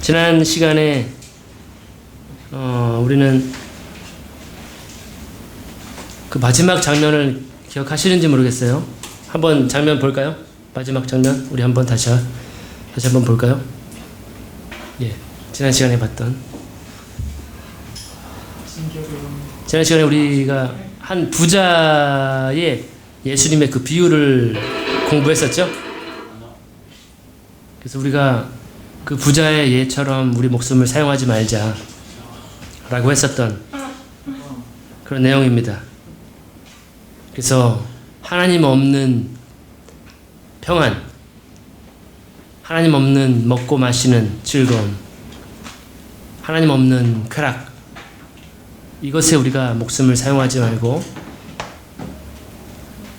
지난 시간에 우리는 그 마지막 장면을 기억하시는지 모르겠어요. 한번 장면 볼까요? 마지막 장면 우리 한번 다시 한번 볼까요? 예, 지난 시간에 봤던. 지난 시간에 우리가 한 부자의 예수님의 그 비유를 공부했었죠. 그래서 우리가 그 부자의 예처럼 우리 목숨을 사용하지 말자 라고 했었던 그런 내용입니다. 그래서 하나님 없는 평안, 하나님 없는 먹고 마시는 즐거움, 하나님 없는 쾌락, 이것에 우리가 목숨을 사용하지 말고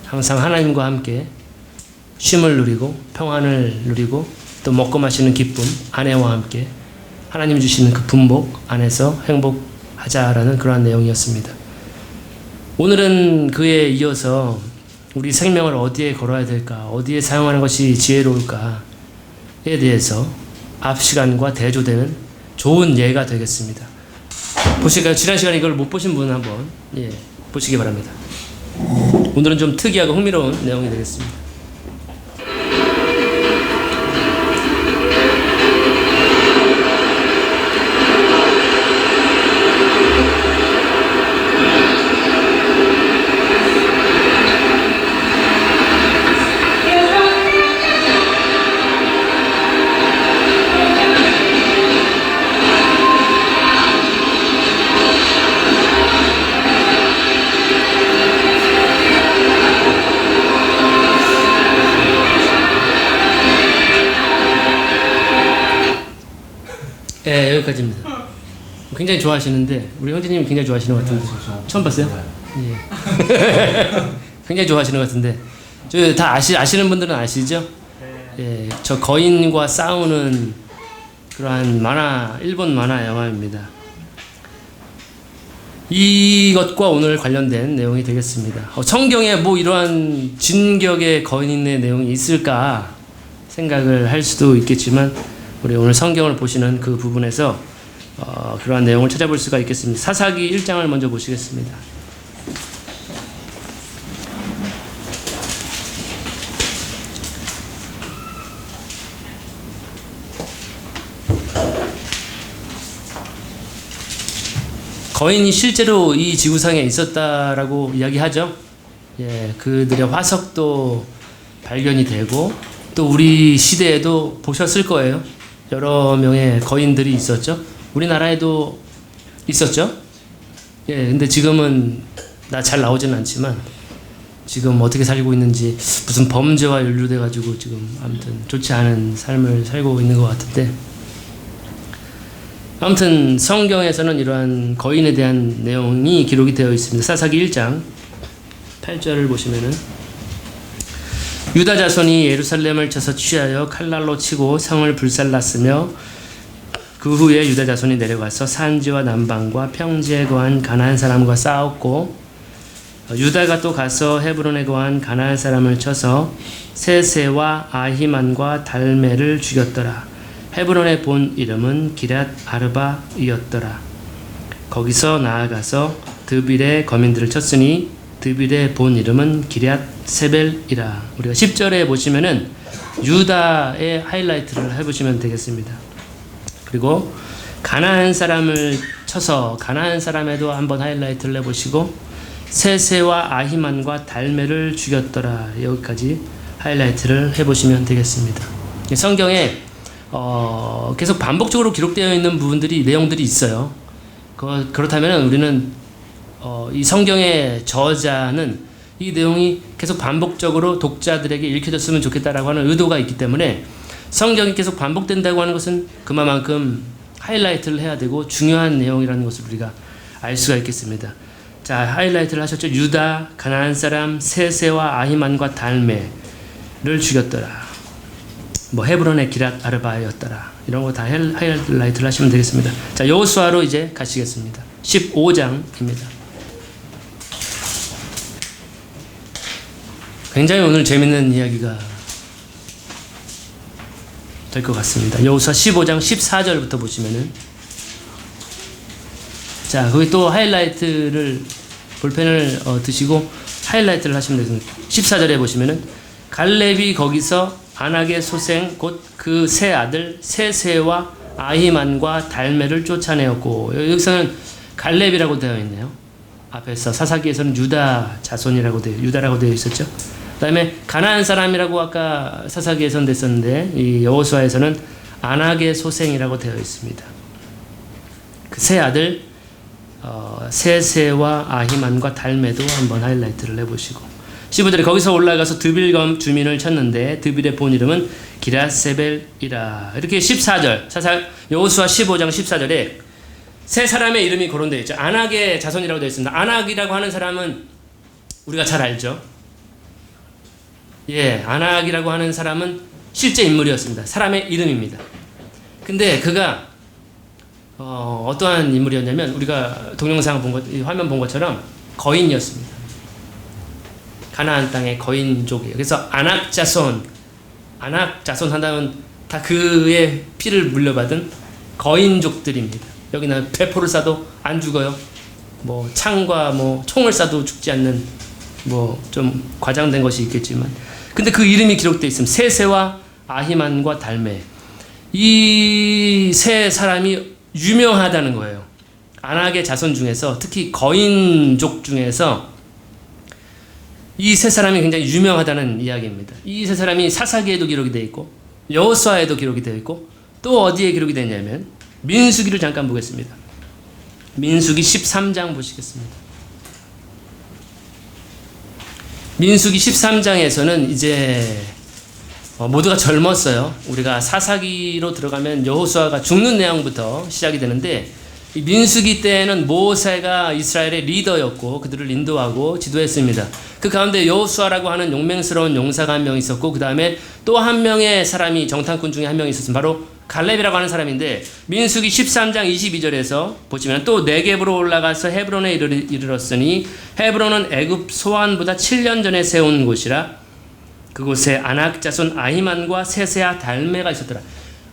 항상 하나님과 함께 쉼을 누리고 평안을 누리고 또 먹고 마시는 기쁨, 아내와 함께 하나님 주시는 그 분복 안에서 행복하자라는 그러한 내용이었습니다. 오늘은 그에 이어서 우리 생명을 어디에 걸어야 될까, 어디에 사용하는 것이 지혜로울까에 대해서 앞 시간과 대조되는 좋은 예가 되겠습니다. 보실까요? 지난 시간에 이걸 못 보신 분은 한번 보시기 바랍니다. 오늘은 좀 특이하고 흥미로운 내용이 되겠습니다. 네, 여기까지입니다. 굉장히 좋아하시는데 우리 형제님이 굉장히 좋아하시는 것 같은데 처음 봤어요? 예. 굉장히 좋아하시는 것 같은데 저 다 아시는 분들은 아시죠? 예, 저 거인과 싸우는 그러한 만화, 일본 만화 영화입니다. 이것과 오늘 관련된 내용이 되겠습니다. 성경에 뭐 이러한 진격의 거인의 내용이 있을까 생각을 할 수도 있겠지만 우리 오늘 성경을 보시는 그 부분에서 그러한 내용을 찾아볼 수가 있겠습니다. 사사기 1장을 먼저 보시겠습니다. 거인이 실제로 이 지구상에 있었다라고 이야기하죠. 예, 그들의 화석도 발견이 되고 또 우리 시대에도 보셨을 거예요. 여러 명의 거인들이 있었죠. 우리나라에도 있었죠. 예, 근데 지금은 잘 나오지는 않지만 지금 어떻게 살고 있는지 무슨 범죄와 연루돼 가지고 지금 아무튼 좋지 않은 삶을 살고 있는 것 같은데 아무튼 성경에서는 이러한 거인에 대한 내용이 기록이 되어 있습니다. 사사기 1장 8절을 보시면은 유다 자손이 예루살렘을 쳐서 취하여 칼날로 치고 성을 불살랐으며 그 후에 유다 자손이 내려가서 산지와 남방과 평지에 거한 가나안 사람과 싸웠고 유다가 또 가서 헤브론에 거한 가나안 사람을 쳐서 세세와 아히만과 달메를 죽였더라. 헤브론의 본 이름은 기럇 아르바이었더라. 거기서 나아가서 드빌의 거민들을 쳤으니 드빌의 본 이름은 기럇 세벨이라. 우리가 10절에 보시면은 유다의 하이라이트를 해보시면 되겠습니다. 그리고 가나안 사람을 쳐서 가나안 사람에도 한번 하이라이트를 해보시고 세세와 아히만과 달메를 죽였더라. 여기까지 하이라이트를 해보시면 되겠습니다. 성경에 계속 반복적으로 기록되어 있는 부분들이 내용들이 있어요. 그렇다면 우리는 이 성경의 저자는 이 내용이 계속 반복적으로 독자들에게 읽혀졌으면 좋겠다라고 하는 의도가 있기 때문에 성경이 계속 반복된다고 하는 것은 그만큼 하이라이트를 해야 되고 중요한 내용이라는 것을 우리가 알 수가 있겠습니다. 자, 하이라이트를 하셨죠. 유다, 가나안 사람, 세세와 아히만과 달메를 죽였더라. 뭐 헤브론의 기럇 아르바이었더라. 이런 거 다 하이라이트를 하시면 되겠습니다. 자, 여호수아로 이제 가시겠습니다. 15장입니다. 굉장히 오늘 재밌는 이야기가 될 것 같습니다. 여호수아 15장 14절부터 보시면은, 자, 거기 또 하이라이트를, 볼펜을 드시고 하이라이트를 하시면 되겠습니다. 14절에 보시면은, 갈렙이 거기서 안악의 소생 곧 그 세 아들 세세와 아히만과 달메를 쫓아내었고, 여기서는 갈렙이라고 되어 있네요. 앞에서 사사기에서는 유다라고 되어 있었죠. 그다음에 가나안 사람이라고 아까 사사기에서는 됐었는데, 이 여호수아에서는 안악의 소생이라고 되어 있습니다. 그 세 아들 세세와 아히만과 달메도 한번 하이라이트를 해보시고, 15절에 거기서 올라가서 드빌검 주민을 쳤는데 드빌의 본 이름은 기라세벨이라. 이렇게 14절 여호수아 15장 14절에 세 사람의 이름이 거론되어 있죠. 안악의 자손이라고 되어 있습니다. 안악이라고 하는 사람은 우리가 잘 알죠. 예, 안악이라고 하는 사람은 실제 인물이었습니다. 사람의 이름입니다. 근데 그가 어떠한 인물이었냐면, 우리가 동영상 화면 본 것처럼 거인이었습니다. 가나안 땅의 거인족이에요. 그래서 안악 자손 한다면 다 그의 피를 물려받은 거인족들입니다. 여기는 배포를 쏴도 안 죽어요. 뭐 창과 총을 쏴도 죽지 않는, 좀 과장된 것이 있겠지만, 근데 그 이름이 기록되어 있습니다. 세세와 아히만과 달메. 이 세 사람이 유명하다는 거예요. 안악의 자손 중에서, 특히 거인족 중에서 이 세 사람이 굉장히 유명하다는 이야기입니다. 이 세 사람이 사사기에도 기록이 되어 있고 여호수아에도 기록이 되어 있고, 또 어디에 기록이 되어 있냐면 민수기를 잠깐 보겠습니다. 민수기 13장 보시겠습니다. 민수기 13장에서는 이제 모두가 젊었어요. 우리가 사사기로 들어가면 여호수아가 죽는 내용부터 시작이 되는데, 이 민수기 때에는 모세가 이스라엘의 리더였고 그들을 인도하고 지도했습니다. 그 가운데 여호수아라고 하는 용맹스러운 용사가 한 명 있었고, 그 다음에 또 한 명의 사람이, 정탐꾼 중에 한 명이 있었습니다. 바로 갈렙이라고 하는 사람인데, 민수기 13장 22절에서 보시면, 또 네겝으로 올라가서 헤브론에 이르렀으니 헤브론은 애굽 소안보다 7년 전에 세운 곳이라. 그곳에 안악 자손 아히만과 세세와 달메가 있었더라.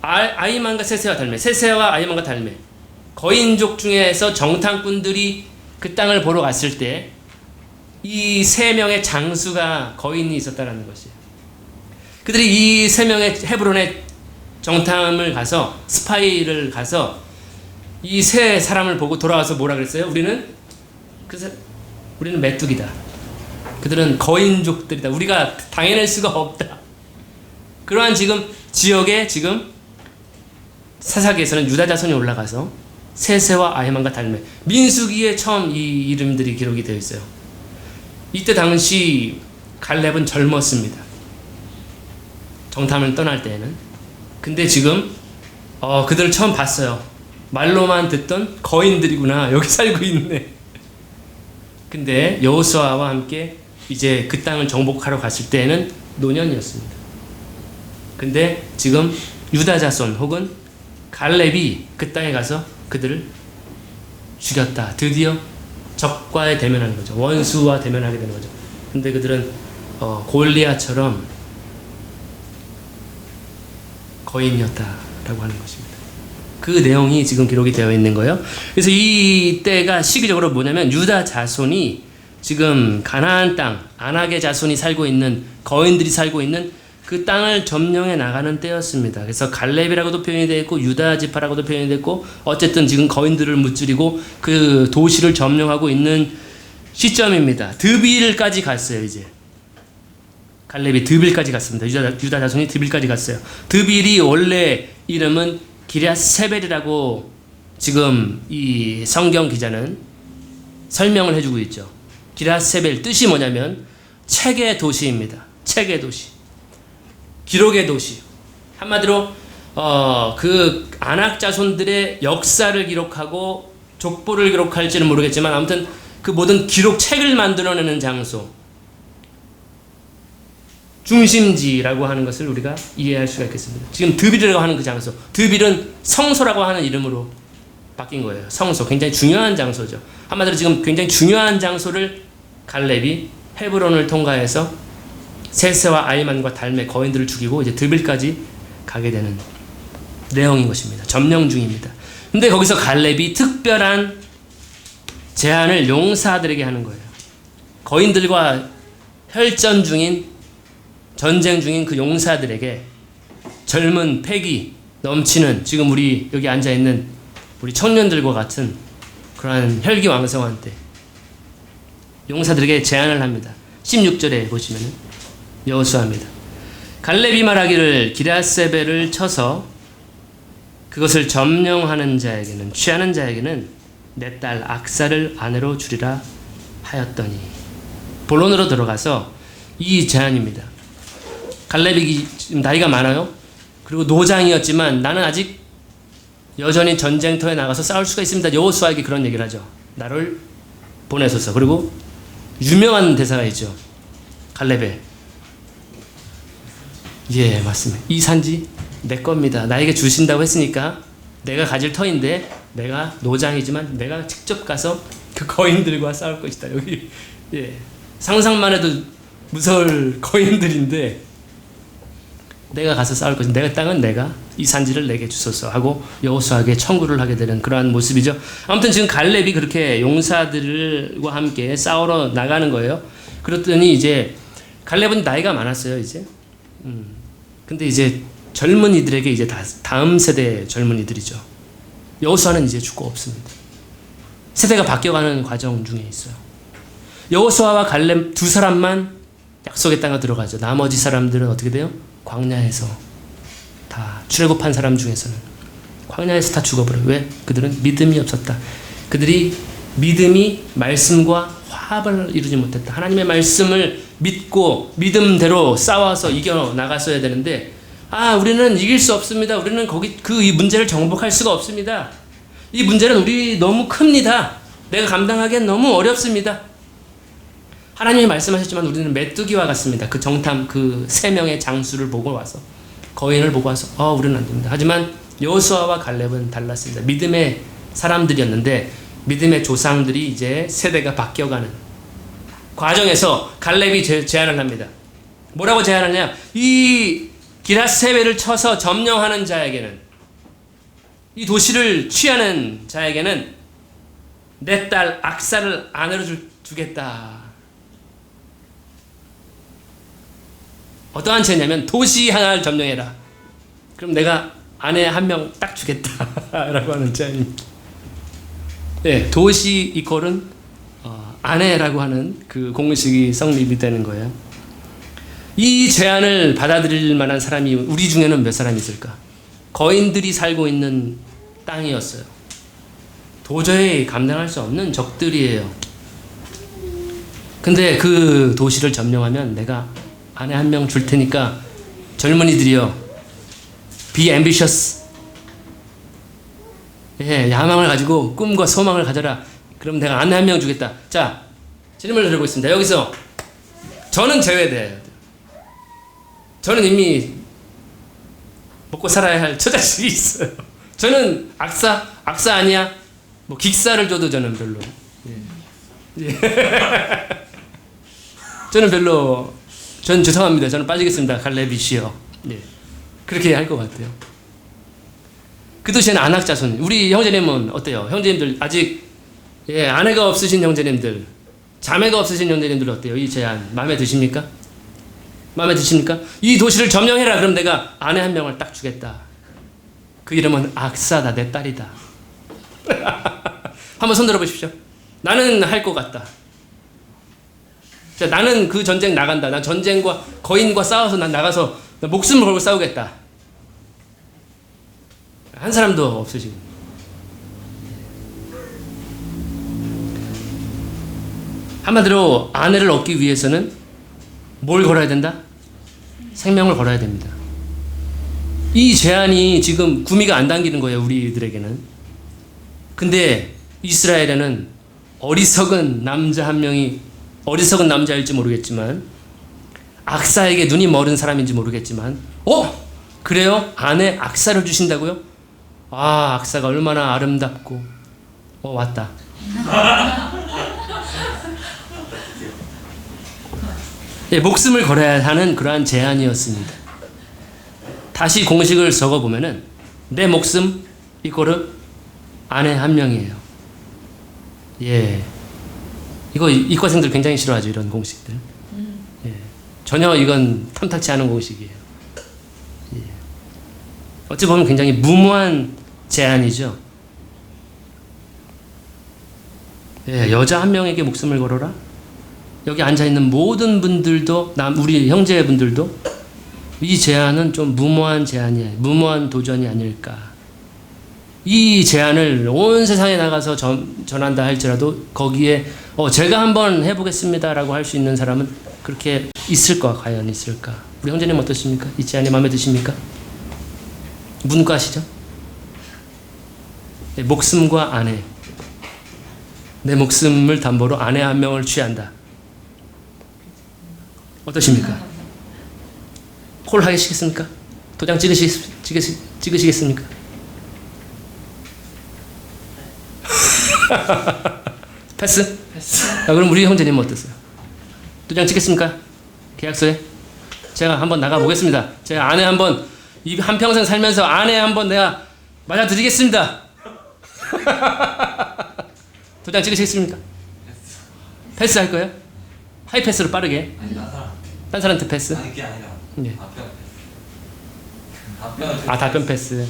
아히만과 세세와 달메, 세세와 아히만과 달메, 거인족 중에서 정탐꾼들이 그 땅을 보러 갔을 때 이 세 명의 장수가 거인이 있었다라는 것이에요. 그들이 이 세 명의 헤브론에 정탐을 가서, 스파이를 가서 이 세 사람을 보고 돌아와서 뭐라 그랬어요? 우리는 메뚜기다. 그들은 거인족들이다. 우리가 당해낼 수가 없다. 그러한 지역에 사사기에서는 유다 자손이 올라가서 세세와 아히만과 달메, 민수기에 처음 이 이름들이 기록이 되어 있어요. 이때 당시 갈렙은 젊었습니다. 정탐을 떠날 때에는. 근데 지금 그들을 처음 봤어요. 말로만 듣던 거인들이구나. 여기 살고 있네. 근데 여호수아와 함께 이제 그 땅을 정복하러 갔을 때에는 노년이었습니다. 근데 지금 유다 자손 혹은 갈렙이 그 땅에 가서 그들을 죽였다. 드디어 적과에 대면하는 거죠. 원수와 대면하게 되는 거죠. 근데 그들은 골리앗처럼 거인이었다라고 하는 것입니다. 그 내용이 지금 기록이 되어 있는 거예요. 그래서 이 때가 시기적으로 뭐냐면, 유다 자손이 지금 가나안 땅, 안악의 자손이 살고 있는, 거인들이 살고 있는 그 땅을 점령해 나가는 때였습니다. 그래서 갈렙이라고도 표현이 되어 있고 유다 지파라고도 표현이 됐고, 어쨌든 지금 거인들을 무찌르고 그 도시를 점령하고 있는 시점입니다. 드빌까지 갔어요. 이제 갈렙이 드빌까지 갔습니다. 유다 자손이 드빌까지 갔어요. 드빌이 원래 이름은 기랴세벨이라고 지금 이 성경 기자는 설명을 해주고 있죠. 기랴세벨 뜻이 뭐냐면 책의 도시입니다. 책의 도시, 기록의 도시. 한마디로 그 안악 자손들의 역사를 기록하고 족보를 기록할지는 모르겠지만, 아무튼 그 모든 기록, 책을 만들어내는 장소, 중심지라고 하는 것을 우리가 이해할 수가 있겠습니다. 지금 드빌이라고 하는 그 장소, 드빌은 성소라고 하는 이름으로 바뀐 거예요. 성소, 굉장히 중요한 장소죠. 한마디로 지금 굉장히 중요한 장소를 갈렙이 헤브론을 통과해서 세세와 아히만과 달메 거인들을 죽이고 이제 드빌까지 가게 되는 내용인 것입니다. 점령 중입니다. 근데 거기서 갈렙이 특별한 제안을 용사들에게 하는 거예요. 거인들과 혈전 중인, 전쟁 중인 그 용사들에게 젊은 패기 넘치는, 지금 우리 여기 앉아있는 우리 청년들과 같은 그러한 혈기왕성한 때 용사들에게 제안을 합니다. 16절에 보시면은 여호수아입니다. 갈렙이 말하기를 기럇세벨을 쳐서 그것을 점령하는 자에게는, 취하는 자에게는 내 딸 악사를 아내로 주리라 하였더니, 본론으로 들어가서 이 제안입니다. 갈렙이 지금 나이가 많아요. 그리고 노장이었지만 나는 아직 여전히 전쟁터에 나가서 싸울 수가 있습니다. 여호수아에게 그런 얘기를 하죠. 나를 보내소서. 그리고 유명한 대사가 있죠. 갈렙의, 예, 맞습니다. 이 산지 내 겁니다. 나에게 주신다고 했으니까 내가 가질 터인데, 내가 노장이지만 내가 직접 가서 그 거인들과 싸울 것이다. 여기, 예, 상상만 해도 무서울 거인들인데 내가 가서 싸울 것이다. 내가 땅은 내가, 이 산지를 내게 주소서 하고 여호수아에게 청구를 하게 되는 그러한 모습이죠. 아무튼 지금 갈렙이 그렇게 용사들과 함께 싸우러 나가는 거예요. 그랬더니 이제 갈렙은 나이가 많았어요. 이제 근데 이제 젊은이들에게 이제 다음 세대 젊은이들이죠. 여호수아는 이제 죽고 없습니다. 세대가 바뀌어가는 과정 중에 있어요. 여호수아와 갈렙 두 사람만 약속의 땅에 들어가죠. 나머지 사람들은 어떻게 돼요? 광야에서 다, 출애굽한 사람 중에서는 광야에서 다 죽어버려요. 왜? 그들은 믿음이 없었다. 그들이 믿음이 말씀과 화합을 이루지 못했다. 하나님의 말씀을 믿고 믿음대로 싸워서 이겨 나갔어야 되는데, 우리는 이길 수 없습니다. 우리는 이 문제를 정복할 수가 없습니다. 이 문제는 우리 너무 큽니다. 내가 감당하기엔 너무 어렵습니다. 하나님이 말씀하셨지만 우리는 메뚜기와 같습니다. 그 정탐, 그 3명의 장수를 보고 와서, 거인을 보고 와서 우리는 안 됩니다. 하지만 여호수아와 갈렙은 달랐습니다. 믿음의 사람들이었는데 믿음의 조상들이 이제 세대가 바뀌어가는 과정에서 갈렙이 제안을 합니다. 뭐라고 제안하냐? 이 기럇세벨을 쳐서 점령하는 자에게는, 이 도시를 취하는 자에게는 내 딸 악사를 아내로 주겠다. 어떠한 제냐면, 도시 하나를 점령해라. 그럼 내가 아내 한 명 딱 주겠다. 라고 하는 제안입니다. 네, 도시 이퀄은 아내라고 하는 그 공식이 성립이 되는 거예요. 이 제안을 받아들일 만한 사람이 우리 중에는 몇 사람이 있을까? 거인들이 살고 있는 땅이었어요. 도저히 감당할 수 없는 적들이에요. 근데 그 도시를 점령하면 내가 아내 한 명 줄 테니까 젊은이들이요, be ambitious. 예, 야망을 가지고 꿈과 소망을 가져라. 그럼 내가 아내 한 명 주겠다. 자, 질문을 드리고 있습니다. 여기서 저는 제외돼야 돼요. 저는 이미 먹고 살아야 할 처자식이 있어요. 저는 악사 아니야. 뭐 긱사를 줘도 저는 별로. 예. 저는 별로. 전 죄송합니다. 저는 빠지겠습니다. 갈렙이시여. 예. 그렇게 할 것 같아요. 그 도시에는 안악자손. 우리 형제님은 어때요? 형제님들 아직 아내가 없으신 형제님들, 자매가 없으신 형제님들 어때요? 이 제안 마음에 드십니까? 마음에 드십니까? 이 도시를 점령해라. 그럼 내가 아내 한 명을 딱 주겠다. 그 이름은 악사다. 내 딸이다. 한번 손 들어보십시오. 나는 할 것 같다. 자, 나는 그 전쟁 나간다. 난 전쟁과 거인과 싸워서 난 나가서 목숨을 걸고 싸우겠다. 한 사람도 없으시고. 한마디로 아내를 얻기 위해서는 뭘 걸어야 된다? 생명을 걸어야 됩니다. 이 제안이 지금 구미가 안 당기는 거예요, 우리들에게는. 근데 이스라엘에는 어리석은 남자 한 명이, 어리석은 남자일지 모르겠지만, 악사에게 눈이 멀은 사람인지 모르겠지만, 그래요? 아내 악사를 주신다고요? 악사가 얼마나 아름답고, 왔다. 목숨을 걸어야 하는 그러한 제안이었습니다. 다시 공식을 적어보면은 내 목숨 이꼬르 아내 한 명이에요. 예. 이거 이과생들 굉장히 싫어하죠, 이런 공식들. 예. 전혀 이건 탐탁치 않은 공식이에요. 예. 어찌 보면 굉장히 무모한 제안이죠. 예, 여자 한 명에게 목숨을 걸어라? 여기 앉아있는 모든 분들도, 우리 형제분들도 이 제안은 좀 무모한 제안이에요. 무모한 도전이 아닐까. 이 제안을 온 세상에 나가서 전한다 할지라도 거기에 제가 한번 해보겠습니다라고 할 수 있는 사람은 그렇게 있을까? 과연 있을까? 우리 형제님 어떠십니까? 이 제안이 마음에 드십니까? 문과시죠? 네, 목숨과 아내. 내 목숨을 담보로 아내 한 명을 취한다. 어떠십니까? 콜 하시겠습니까? 도장 찍으시겠습니까? 패스? 그럼 우리 형제님은 어떠세요? 도장 찍겠습니까? 계약서에? 제가 한번 나가보겠습니다. 제가 아내 한번, 한평생 살면서 아내 한번 내가 맞아드리겠습니다. 도장 찍으시겠습니까? 패스 할 거예요? 하이 패스로 빠르게. 아니, 딴 사람한테 패스? 아니, 그게 아니라. 예. 답변 패스. 답변 패스.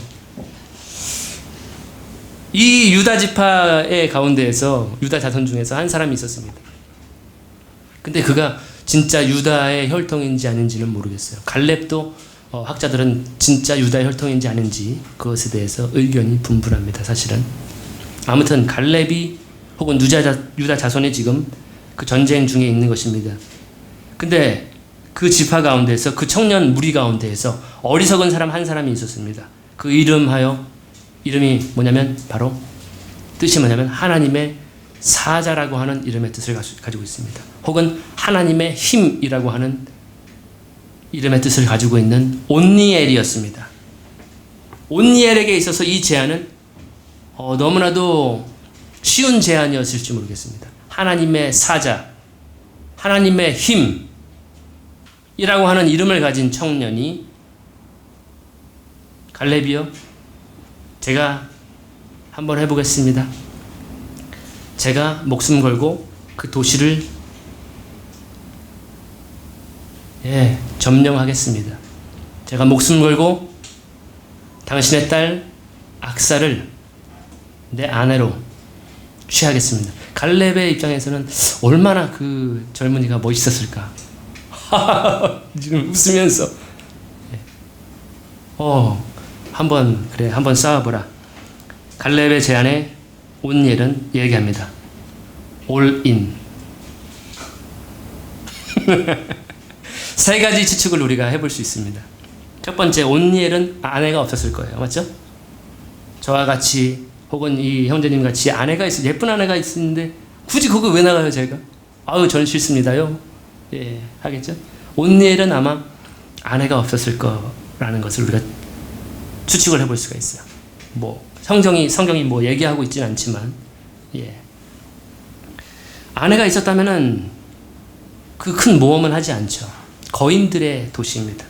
이 유다 지파의 가운데에서 유다 자손 중에서 한 사람이 있었습니다. 근데 그가 진짜 유다의 혈통인지 아닌지는 모르겠어요. 갈렙도 학자들은 진짜 유다의 혈통인지 아닌지 그것에 대해서 의견이 분분합니다. 사실은. 아무튼 갈렙이 혹은 유다 자손이 지금 그 전쟁 중에 있는 것입니다. 근데 그 지파 가운데에서 그 청년 무리 가운데에서 어리석은 사람 한 사람이 있었습니다. 그 이름이 뭐냐면 바로 뜻이 뭐냐면 하나님의 사자라고 하는 이름의 뜻을 가지고 있습니다. 혹은 하나님의 힘이라고 하는 이름의 뜻을 가지고 있는 온니엘이었습니다. 온니엘에게 있어서 이 제안은 너무나도 쉬운 제안이었을지 모르겠습니다. 하나님의 사자, 하나님의 힘이라고 하는 이름을 가진 청년이 갈렙이요, 제가 한번 해보겠습니다. 제가 목숨 걸고 그 도시를 점령하겠습니다. 제가 목숨 걸고 당신의 딸 악사를 내 아내로 취하겠습니다. 갈렙의 입장에서는 얼마나 그 젊은이가 멋있었을까. 지금 웃으면서 한번 싸워보라. 갈렙의 제안에 온니엘은 얘기합니다. All in. 세 가지 추측을 우리가 해볼 수 있습니다. 첫 번째, 온니엘은 아내가 없었을 거예요. 맞죠? 저와 같이 혹은 이 형제님 같이 아내가 예쁜 아내가 있는데 굳이 거기 왜 나가요, 제가? 아유, 저는 싫습니다요. 예, 하겠죠? 온니엘은 아마 아내가 없었을 거라는 것을 우리가 추측을 해볼 수가 있어요. 성경이 얘기하고 있지는 않지만, 아내가 있었다면은 그 큰 모험은 하지 않죠. 거인들의 도시입니다.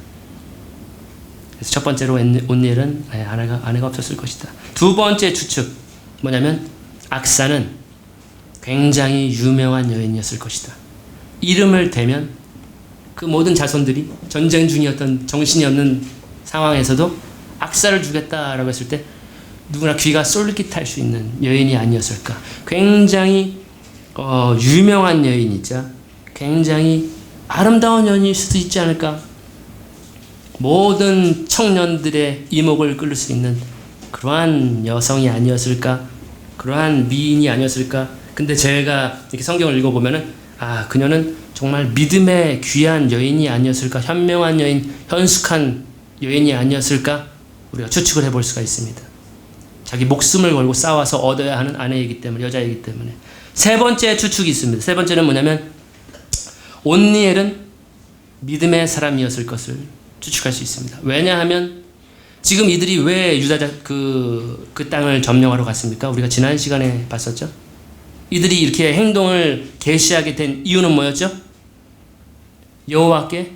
그래서 첫 번째로 온니엘은 아내가 없었을 것이다. 두 번째 추측 뭐냐면 악사는 굉장히 유명한 여인이었을 것이다. 이름을 대면 그 모든 자손들이 전쟁 중이었던 정신이 없는 상황에서도 악사를 주겠다라고 했을 때 누구나 귀가 쏠깃할 수 있는 여인이 아니었을까. 굉장히 유명한 여인이자 굉장히 아름다운 여인일 수도 있지 않을까. 모든 청년들의 이목을 끌을 수 있는 그러한 여성이 아니었을까. 그러한 미인이 아니었을까. 근데 제가 이렇게 성경을 읽어보면은 그녀는 정말 믿음의 귀한 여인이 아니었을까. 현명한 여인, 현숙한 여인이 아니었을까. 우리가 추측을 해볼 수가 있습니다. 자기 목숨을 걸고 싸워서 얻어야 하는 아내이기 때문에, 여자이기 때문에. 세 번째 추측이 있습니다. 세 번째는 뭐냐면 온니엘은 믿음의 사람이었을 것을 추측할 수 있습니다. 왜냐하면 지금 이들이 왜 그 땅을 점령하러 갔습니까? 우리가 지난 시간에 봤었죠. 이들이 이렇게 행동을 개시하게 된 이유는 뭐였죠? 여호와께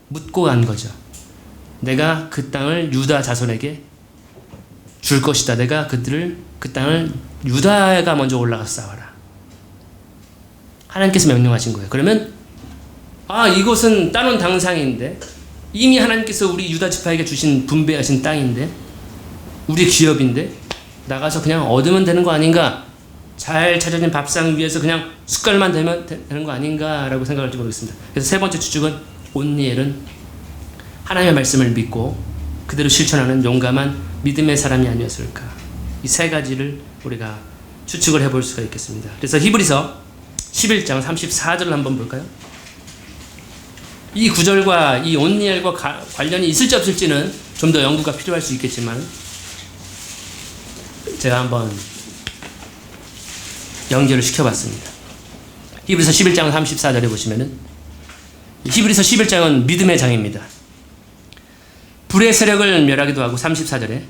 묻고 간 거죠. 내가 그 땅을 유다 자손에게 줄 것이다. 내가 그 땅을 유다가 먼저 올라가서 싸워라. 하나님께서 명령하신 거예요. 그러면 이곳은 따놓은 당상인데 이미 하나님께서 우리 유다 지파에게 주신 분배하신 땅인데 우리 기업인데 나가서 그냥 얻으면 되는 거 아닌가? 잘 차려진 밥상 위에서 그냥 숟갈만 대면 되는 거 아닌가라고 생각할지 모르겠습니다. 그래서 세 번째 추측은 온니엘은 하나님의 말씀을 믿고 그대로 실천하는 용감한 믿음의 사람이 아니었을까. 이 세 가지를 우리가 추측을 해볼 수가 있겠습니다. 그래서 히브리서 11장 34절을 한번 볼까요? 이 구절과 이 온니엘과 관련이 있을지 없을지는 좀 더 연구가 필요할 수 있겠지만 제가 한번 연결을 시켜봤습니다. 히브리서 11장 34절에 보시면은 히브리서 11장은 믿음의 장입니다. 불의 세력을 멸하기도 하고 34절에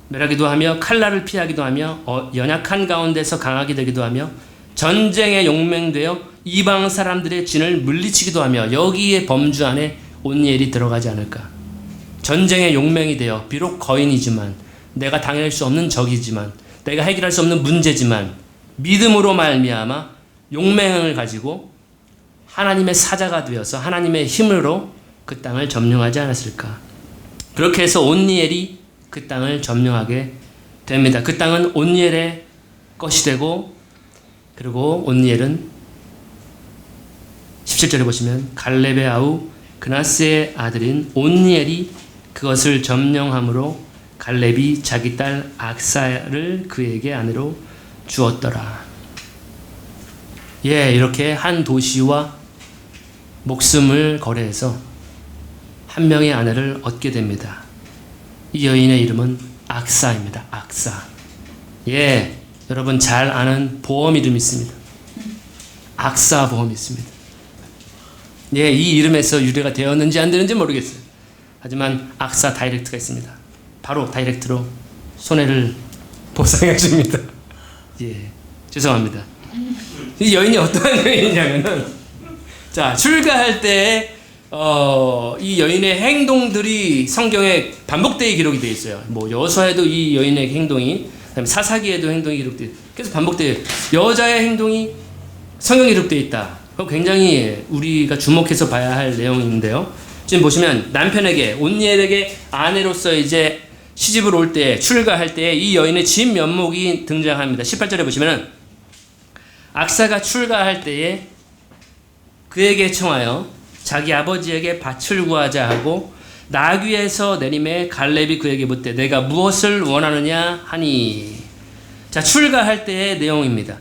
멸하기도 하며 칼날을 피하기도 하며 연약한 가운데서 강하게 되기도 하며 전쟁에 용맹되어 이방 사람들의 진을 물리치기도 하며 여기에 범주 안에 온니엘이 들어가지 않을까. 전쟁에 용맹이 되어 비록 거인이지만 내가 당할 수 없는 적이지만 내가 해결할 수 없는 문제지만 믿음으로 말미암아 용맹을 가지고 하나님의 사자가 되어서 하나님의 힘으로 그 땅을 점령하지 않았을까. 그렇게 해서 온니엘이 그 땅을 점령하게 됩니다. 그 땅은 온니엘의 것이 되고 그리고 온니엘은 17절에 보시면 갈렙의 아우 그나스의 아들인 온니엘이 그것을 점령함으로 갈렙이 자기 딸 악사를 그에게 아내로 주었더라. 이렇게 한 도시와 목숨을 거래해서 한 명의 아내를 얻게 됩니다. 이 여인의 이름은 악사입니다. 악사. 여러분 잘 아는 보험 이름이 있습니다. 악사 보험이 있습니다. 이 이름에서 유래가 되었는지 안 되는지 모르겠어요. 하지만 악사 다이렉트가 있습니다. 바로 다이렉트로 손해를 보상해 줍니다. 죄송합니다. 이 여인이 어떠한 여인이냐면은 출가할 때 이 여인의 행동들이 성경에 반복되게 기록이 되어 있어요. 여호수아에도 이 여인의 행동이, 그다음에 사사기에도 행동이 기록되어 계속 반복돼요. 여자의 행동이 성경에 기록되어 있다. 굉장히 우리가 주목해서 봐야 할 내용인데요. 지금 보시면 남편에게 온니엘에게 아내로서 이제 시집을 올 때 출가할 때 이 여인의 진 면목이 등장합니다. 18절에 보시면은 악사가 출가할 때에 그에게 청하여 자기 아버지에게 밭을 구하자 하고 나귀에서 내림에 갈렙이 그에게 묻되 내가 무엇을 원하느냐 하니. 출가할 때의 내용입니다.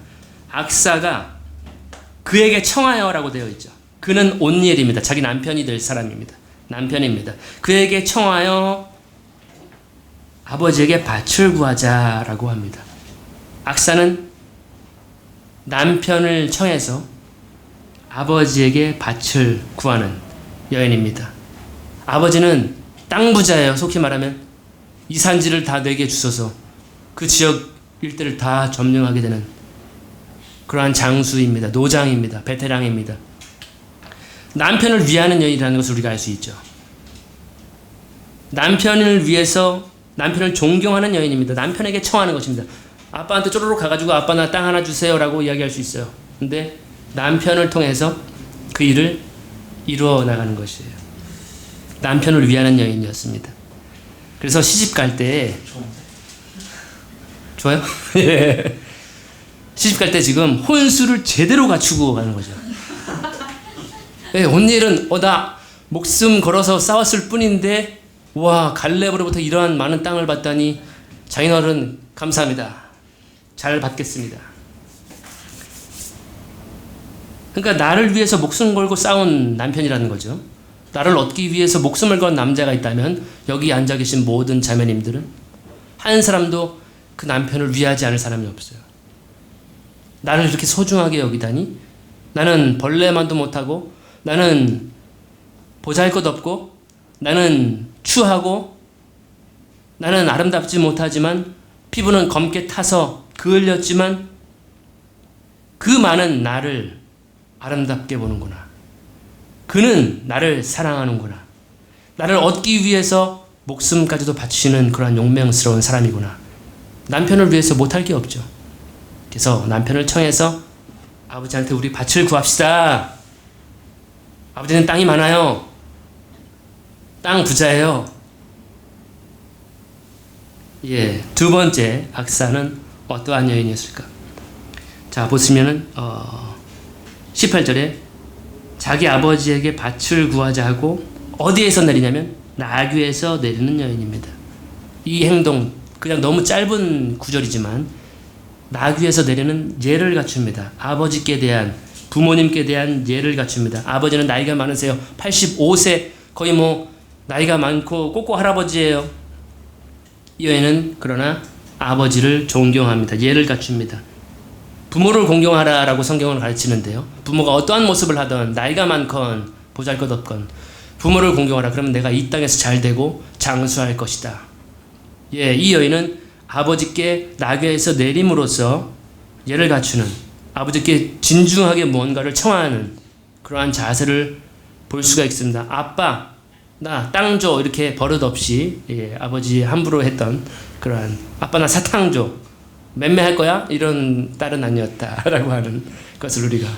악사가 그에게 청하여라고 되어 있죠. 그는 온니엘입니다. 자기 남편이 될 사람입니다. 남편입니다. 그에게 청하여 아버지에게 밭을 구하자라고 합니다. 악사는 남편을 청해서 아버지에게 밭을 구하는 여인입니다. 아버지는 땅 부자예요. 속히 말하면 이 산지를 다 내게 주소서 그 지역 일대를 다 점령하게 되는 그러한 장수입니다. 노장입니다. 베테랑입니다. 남편을 위하는 여인이라는 것을 우리가 알 수 있죠. 남편을 위해서 남편을 존경하는 여인입니다. 남편에게 청하는 것입니다. 아빠한테 쪼르륵 가가지고 아빠 나 땅 하나 주세요 라고 이야기할 수 있어요. 근데 남편을 통해서 그 일을 이루어 나가는 것이에요. 남편을 위하는 여인이었습니다. 그래서 시집 갈 때 좋아요? 시집 갈 때 지금 혼수를 제대로 갖추고 가는 거죠. 온니엘은 나 목숨 걸어서 싸웠을 뿐인데 와 갈렙으로부터 이러한 많은 땅을 받다니 장인어른 감사합니다. 잘 받겠습니다. 그러니까 나를 위해서 목숨 걸고 싸운 남편이라는 거죠. 나를 얻기 위해서 목숨을 건 남자가 있다면 여기 앉아 계신 모든 자매님들은 한 사람도 그 남편을 위하지 않을 사람이 없어요. 나를 이렇게 소중하게 여기다니, 나는 벌레만도 못하고, 나는 보잘것 없고, 나는 추하고, 나는 아름답지 못하지만 피부는 검게 타서 그을렸지만 그 많은 나를 아름답게 보는구나. 그는 나를 사랑하는구나. 나를 얻기 위해서 목숨까지도 바치는 그러한 용맹스러운 사람이구나. 남편을 위해서 못할 게 없죠. 그래서 남편을 청해서 아버지한테 우리 밭을 구합시다. 아버지는 땅이 많아요. 땅 부자예요. 예, 두 번째 악사는 어떠한 여인이었을까? 자, 보시면은 18절에 자기 아버지에게 밭을 구하자 하고 어디에서 내리냐면 나귀에서 내리는 여인입니다. 이 행동 그냥 너무 짧은 구절이지만 나귀에서 내리는 예를 갖춥니다. 아버지께 대한, 부모님께 대한 예를 갖춥니다. 아버지는 나이가 많으세요. 85세, 거의 뭐 나이가 많고 꼬꼬 할아버지예요. 이 여인은 그러나 아버지를 존경합니다. 예를 갖춥니다. 부모를 공경하라라고 성경을 가르치는데요. 부모가 어떠한 모습을 하던 나이가 많건 보잘것없건 부모를 공경하라. 그러면 내가 이 땅에서 잘 되고 장수할 것이다. 예, 이 여인은 아버지께 나귀에서 내림으로써 예를 갖추는, 아버지께 진중하게 무언가를 청하는 그러한 자세를 볼 수가 있습니다. 아빠, 나 땅 줘, 이렇게 버릇없이 아버지 함부로 했던 그러한 아빠 나 사탕 줘, 맴매할 거야? 이런 딸은 아니었다라고 하는 것을 우리가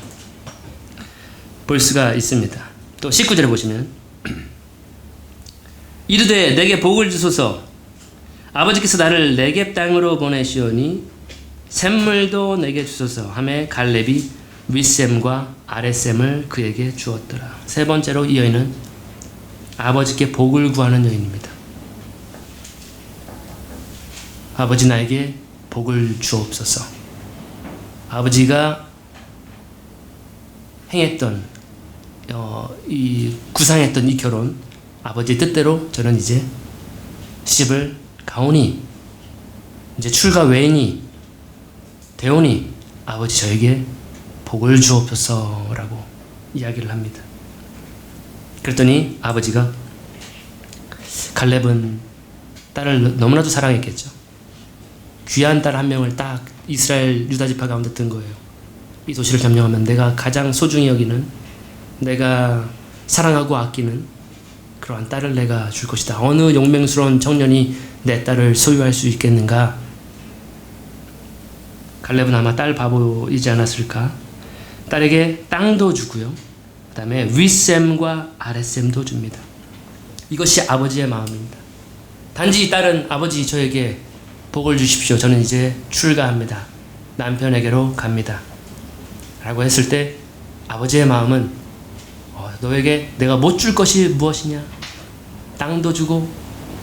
볼 수가 있습니다. 또 19절에 보시면 이르되 내게 복을 주소서, 아버지께서 나를 네겝 땅으로 보내시오니 샘물도 내게 주소서 하매 갈렙이 윗샘과 아랫샘을 그에게 주었더라. 세 번째로 이 여인은 아버지께 복을 구하는 여인입니다. 아버지 나에게 복을 주옵소서. 아버지가 행했던 구상했던 이 결혼, 아버지의 뜻대로 저는 이제 시집을 가오니, 이제 출가 외인이 되오니 아버지 저에게 복을 주옵소서라고 이야기를 합니다. 그랬더니 아버지가, 갈렙은 딸을 너무나도 사랑했겠죠. 귀한 딸 한 명을 딱 이스라엘 유다 지파 가운데 든 거예요. 이 도시를 점령하면 내가 가장 소중히 여기는, 내가 사랑하고 아끼는 그러한 딸을 내가 줄 것이다. 어느 용맹스러운 청년이 내 딸을 소유할 수 있겠는가? 갈렙은 아마 딸 바보이지 않았을까? 딸에게 땅도 주고요. 그 다음에 윗샘과 아랫샘도 줍니다. 이것이 아버지의 마음입니다. 단지 이 딸은 아버지 저에게 복을 주십시오. 저는 이제 출가합니다. 남편에게로 갑니다. 라고 했을 때 아버지의 마음은 너에게 내가 못 줄 것이 무엇이냐? 땅도 주고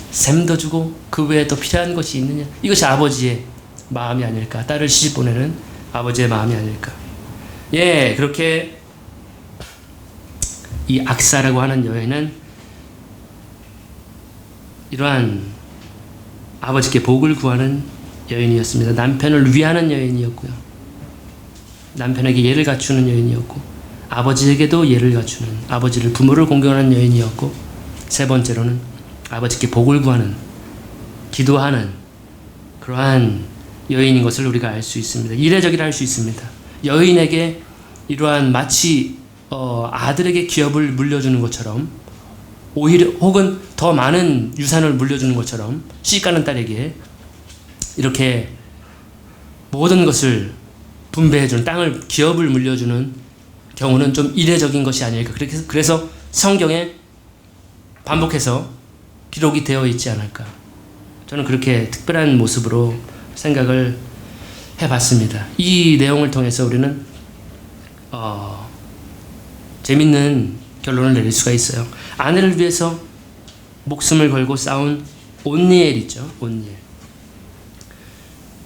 샘도 주고 그 외에 또 필요한 것이 있느냐? 이것이 아버지의 마음이 아닐까? 딸을 시집 보내는 아버지의 마음이 아닐까? 예, 그렇게 이 악사라고 하는 여인은 이러한 아버지께 복을 구하는 여인이었습니다. 남편을 위하는 여인이었고요. 남편에게 예를 갖추는 여인이었고, 아버지에게도 예를 갖추는, 아버지를, 부모를 공경하는 여인이었고, 세 번째로는 아버지께 복을 구하는, 기도하는 그러한 여인인 것을 우리가 알 수 있습니다. 이례적이라 할 수 있습니다. 여인에게 이러한 마치 아들에게 기업을 물려주는 것처럼, 오히려 혹은 더 많은 유산을 물려주는 것처럼 시집가는 딸에게 이렇게 모든 것을 분배해주는, 땅을, 기업을 물려주는 경우는 좀 이례적인 것이 아닐까. 그래서 성경에 반복해서 기록이 되어 있지 않을까. 저는 그렇게 특별한 모습으로 생각을 해봤습니다. 이 내용을 통해서 우리는 재밌는 결론을 내릴 수가 있어요. 아내를 위해서 목숨을 걸고 싸운 온니엘이죠. 온니엘.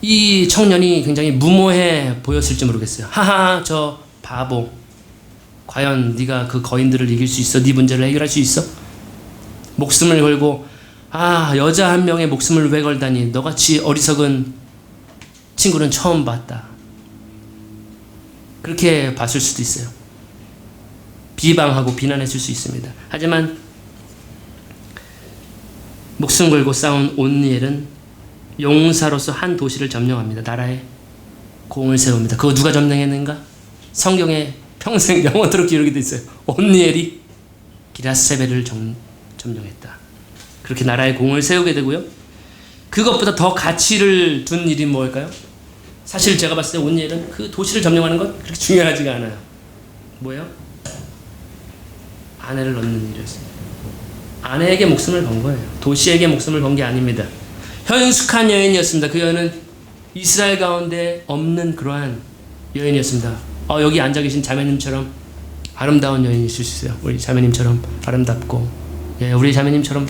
이 청년이 굉장히 무모해 보였을지 모르겠어요. 하하, 저 바보. 과연 네가 그 거인들을 이길 수 있어? 네 문제를 해결할 수 있어? 목숨을 걸고, 여자 한 명의 목숨을 왜 걸다니, 너같이 어리석은 친구는 처음 봤다. 그렇게 봤을 수도 있어요. 비방하고 비난했을 수 있습니다. 하지만 목숨 걸고 싸운 온니엘은 용사로서 한 도시를 점령합니다. 나라에 공을 세웁니다. 그거 누가 점령했는가? 성경에 평생 영원토록 기록이 되어 있어요. 온니엘이 기라세벨을 점령했다. 그렇게 나라의 공을 세우게 되고요. 그것보다 더 가치를 둔 일이 뭘까요? 사실 제가 봤을 때 온니엘은 그 도시를 점령하는 건 그렇게 중요하지가 않아요. 뭐예요? 아내를 얻는 일이었습니다. 아내에게 목숨을 건 거예요. 도시에게 목숨을 건 게 아닙니다. 현숙한 여인이었습니다. 그 여인은 이스라엘 가운데 없는 그러한 여인이었습니다. 여기 앉아 계신 자매님처럼 아름다운 여인이실 수 있어요. 우리 자매님처럼 아름답고, 우리 자매님처럼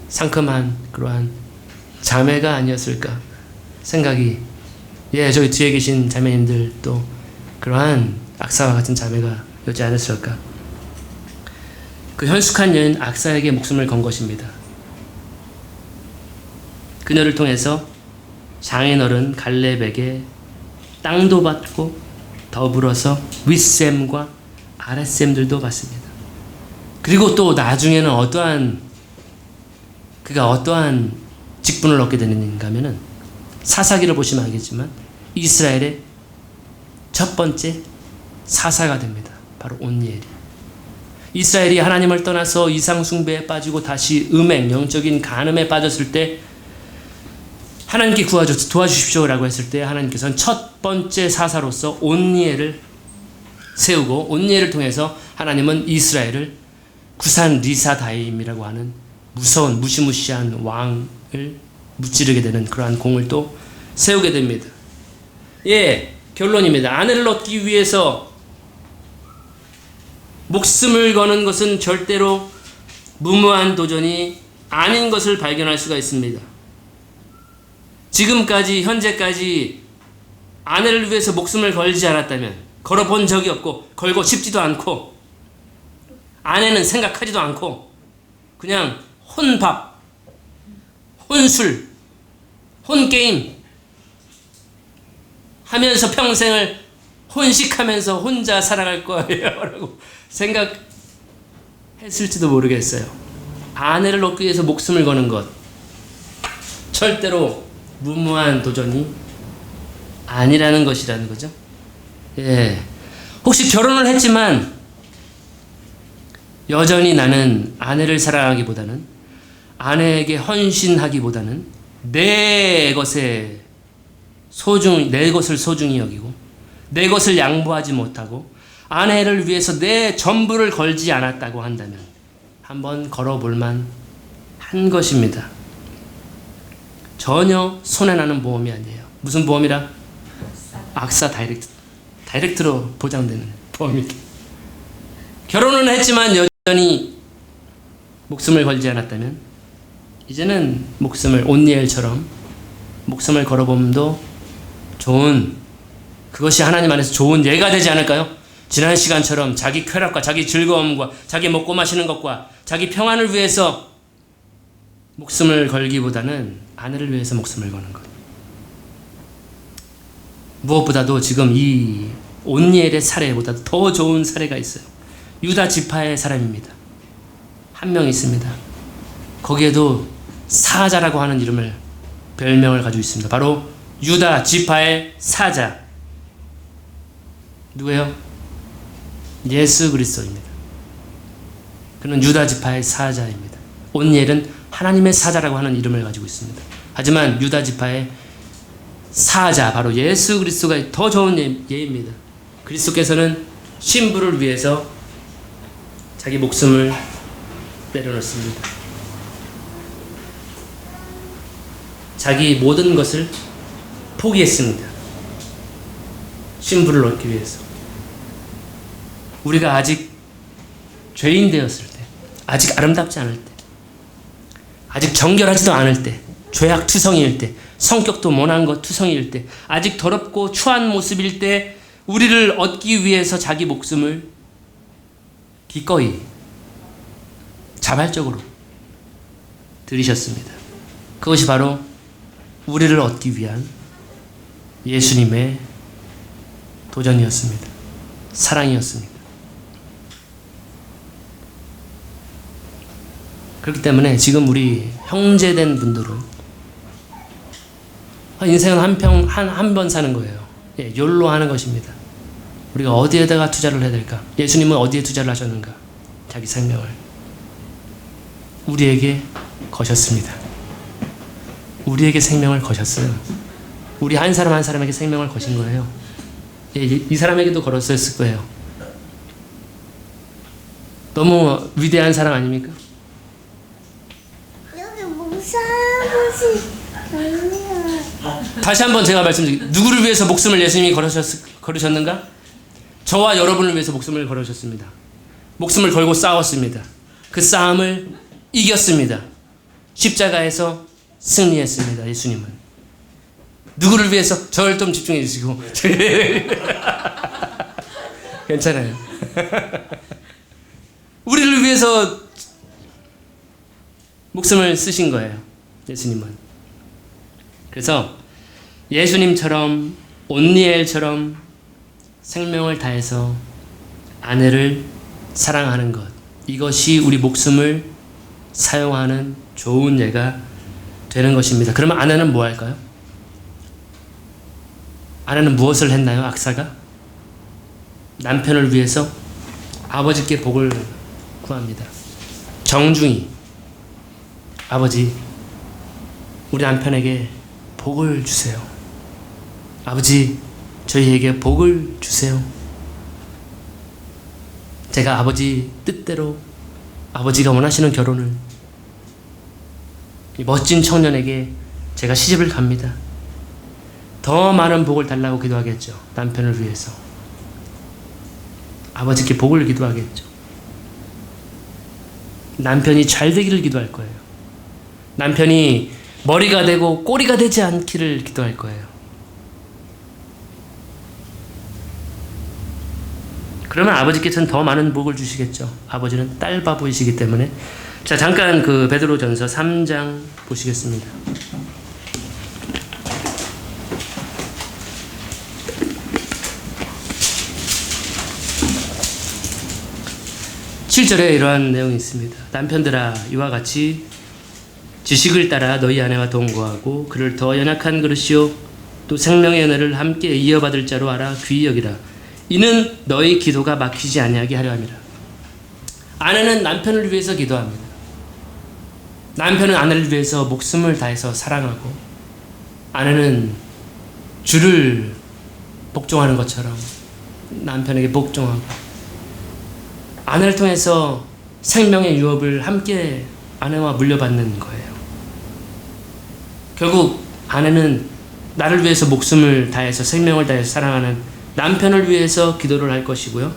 상큼한 그러한 자매가 아니었을까 생각이, 저기 뒤에 계신 자매님들 또 그러한 악사와 같은 자매가 여지 않았을까. 그 현숙한 여인 악사에게 목숨을 건 것입니다. 그녀를 통해서 장인어른 갈렙에게 땅도 받고 더불어서 윗셈과 아랫셈들도 받습니다. 그리고 또 나중에는 그가 어떠한 직분을 얻게 되는가 하면은, 사사기를 보시면 알겠지만 이스라엘의 첫 번째 사사가 됩니다. 바로 온니엘이. 이스라엘이 하나님을 떠나서 이상 숭배에 빠지고 다시 영적인 간음에 빠졌을 때, 하나님께 도와주십시오라고 했을 때 하나님께서는 첫 번째 사사로서 온니엘을 세우고, 온니엘을 통해서 하나님은 이스라엘을 구산 리사다임이라고 하는 무서운 무시무시한 왕을 무찌르게 되는 그러한 공을 또 세우게 됩니다. 결론입니다. 아내를 얻기 위해서 목숨을 거는 것은 절대로 무모한 도전이 아닌 것을 발견할 수가 있습니다. 지금까지 현재까지 아내를 위해서 목숨을 걸지 않았다면, 걸어본 적이 없고 걸고 싶지도 않고 아내는 생각하지도 않고 그냥 혼밥, 혼술, 혼게임 하면서 평생을 혼식하면서 혼자 살아갈 거예요 라고 생각했을지도 모르겠어요. 아내를 얻기 위해서 목숨을 거는 것, 절대로 무모한 도전이 아니라는 것이라는 거죠. 혹시 결혼을 했지만 여전히 나는 아내를 사랑하기보다는, 아내에게 헌신하기보다는 내 것을 소중히 여기고 내 것을 양보하지 못하고 아내를 위해서 내 전부를 걸지 않았다고 한다면 한번 걸어볼만 한 것입니다. 전혀 손해나는 보험이 아니에요. 무슨 보험이라? 악사 다이렉트로 보장되는 보험이다. 결혼은 했지만 여전히 목숨을 걸지 않았다면 이제는 온니엘처럼 목숨을 걸어봄도 그것이 하나님 안에서 좋은 예가 되지 않을까요? 지난 시간처럼 자기 쾌락과 자기 즐거움과 자기 먹고 마시는 것과 자기 평안을 위해서 목숨을 걸기보다는 아내를 위해서 목숨을 거는 것. 무엇보다도 지금 이 온니엘의 사례보다 더 좋은 사례가 있어요. 유다 지파의 사람입니다. 한 명 있습니다. 거기에도 사자라고 하는 별명을 가지고 있습니다. 바로 유다 지파의 사자. 누구예요? 예수 그리스도입니다. 그는 유다 지파의 사자입니다. 온니엘은 하나님의 사자라고 하는 이름을 가지고 있습니다. 하지만 유다 지파의 사자, 바로 예수 그리스도가 더 좋은 예입니다. 그리스도께서는 신부를 위해서 자기 목숨을 내려놓습니다. 자기 모든 것을 포기했습니다. 신부를 얻기 위해서. 우리가 아직 죄인 되었을 때, 아직 아름답지 않을 때, 아직 정결하지도 않을 때, 죄악 투성이일 때, 성격도 모난 것 투성이일 때, 아직 더럽고 추한 모습일 때 우리를 얻기 위해서 자기 목숨을 기꺼이 자발적으로 들이셨습니다. 그것이 바로 우리를 얻기 위한 예수님의 도전이었습니다. 사랑이었습니다. 그렇기 때문에 지금 우리 형제된 분들은 인생은 한 번 사는 거예요. 욜로 하는 것입니다. 우리가 어디에다가 투자를 해야 될까? 예수님은 어디에 투자를 하셨는가? 자기 생명을. 우리에게 거셨습니다. 우리에게 생명을 거셨어요. 우리 한 사람 한 사람에게 생명을 거신 거예요. 이 사람에게도 걸었을 거예요. 너무 위대한 사람 아닙니까? 여기 목사아버지 아니야. 다시 한번 제가 말씀드릴게요. 누구를 위해서 목숨을 예수님이 걸으셨는가? 저와 여러분을 위해서 목숨을 걸으셨습니다. 목숨을 걸고 싸웠습니다. 그 싸움을 이겼습니다. 십자가에서 승리했습니다. 예수님은. 누구를 위해서? 저를 좀 집중해 주시고. 괜찮아요. 우리를 위해서 목숨을 쓰신 거예요. 예수님은. 그래서 예수님처럼 온니엘처럼 생명을 다해서 아내를 사랑하는 것, 이것이 우리 목숨을 사용하는 좋은 예가 되는 것입니다. 그러면 아내는 뭐 할까요? 아내는 무엇을 했나요? 악사가 남편을 위해서 아버지께 복을 구합니다. 정중히, 아버지, 우리 남편에게 복을 주세요. 아버지, 저희에게 복을 주세요. 제가 아버지 뜻대로 아버지가 원하시는 결혼을, 이 멋진 청년에게 제가 시집을 갑니다. 더 많은 복을 달라고 기도하겠죠. 남편을 위해서. 아버지께 복을 기도하겠죠. 남편이 잘 되기를 기도할 거예요. 남편이 머리가 되고 꼬리가 되지 않기를 기도할 거예요. 그러면 아버지께서는 더 많은 복을 주시겠죠. 아버지는 딸바보이시기 때문에. 자, 잠깐 그 베드로전서 3장 보시겠습니다. 7절에 이러한 내용이 있습니다. 남편들아, 이와 같이 지식을 따라 너희 아내와 동거하고 그를 더 연약한 그릇이요 또 생명의 은혜를 함께 이어받을 자로 알아 귀히 여기라. 이는 너희 기도가 막히지 아니하게 하려 함이라. 아내는 남편을 위해서 기도합니다. 남편은 아내를 위해서 목숨을 다해서 사랑하고, 아내는 주를 복종하는 것처럼 남편에게 복종하고, 아내를 통해서 생명의 유업을 함께 아내와 물려받는 거예요. 결국 아내는 나를 위해서 목숨을 다해서 생명을 다해서 사랑하는 남편을 위해서 기도를 할 것이고요.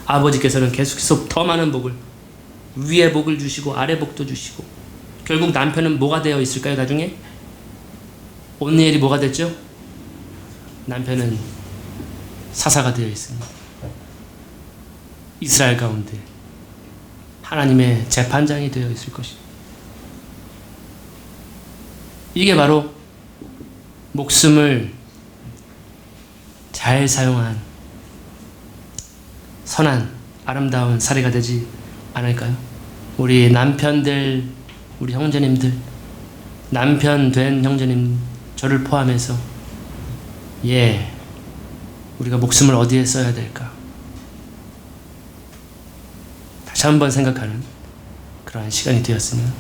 아버지께서는 계속해서 더 많은 복을, 위에 복을 주시고 아래 복도 주시고, 결국 남편은 뭐가 되어 있을까요? 나중에 온니엘이 뭐가 됐죠? 남편은 사사가 되어 있습니다. 이스라엘 가운데 하나님의 재판장이 되어 있을 것입니다. 이게 바로 목숨을 잘 사용한 선한 아름다운 사례가 되지 않을까요? 우리 남편들, 우리 형제님들, 남편 된 형제님, 저를 포함해서 우리가 목숨을 어디에 써야 될까? 다시 한번 생각하는 그러한 시간이 되었으면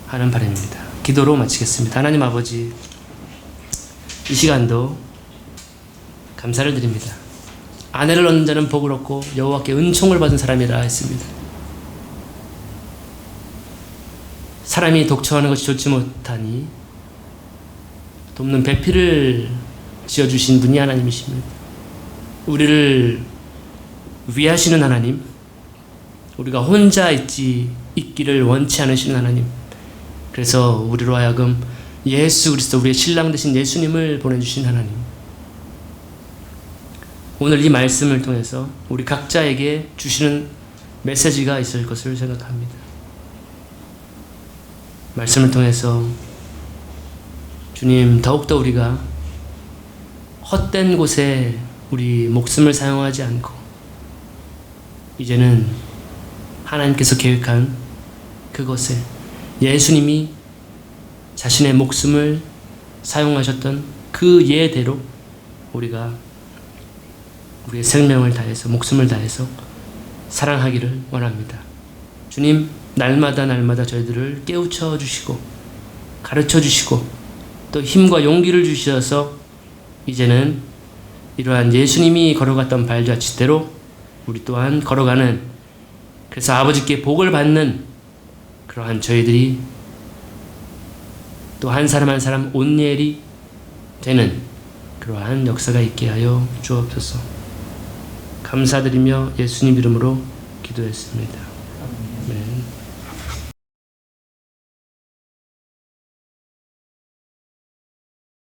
하는 바람입니다. 기도로 마치겠습니다. 하나님 아버지, 이 시간도 감사를 드립니다. 아내를 얻는 자는 복을 얻고 여호와께 은총을 받은 사람이라 했습니다. 사람이 독처하는 것이 좋지 못하니 돕는 배필을 지어주신 분이 하나님이십니다. 우리를 위하시는 하나님, 우리가 혼자 있기를 원치 않으시는 하나님, 그래서 우리로 하여금 예수 그리스도, 우리의 신랑 되신 예수님을 보내주신 하나님, 오늘 이 말씀을 통해서 우리 각자에게 주시는 메시지가 있을 것을 생각합니다. 말씀을 통해서 주님, 더욱더 우리가 헛된 곳에 우리 목숨을 사용하지 않고 이제는 하나님께서 계획한 그것에 예수님이 자신의 목숨을 사용하셨던 그 예대로 우리가 우리의 생명을 다해서, 목숨을 다해서 사랑하기를 원합니다. 주님 날마다 날마다 저희들을 깨우쳐 주시고 가르쳐 주시고 또 힘과 용기를 주셔서 이제는 이러한 예수님이 걸어갔던 발자취대로 우리 또한 걸어가는, 그래서 아버지께 복을 받는 그러한 저희들이 또 한 사람 한 사람 온니엘이 되는 그러한 역사가 있게 하여 주옵소서. 감사드리며 예수님 이름으로 기도했습니다. 아멘.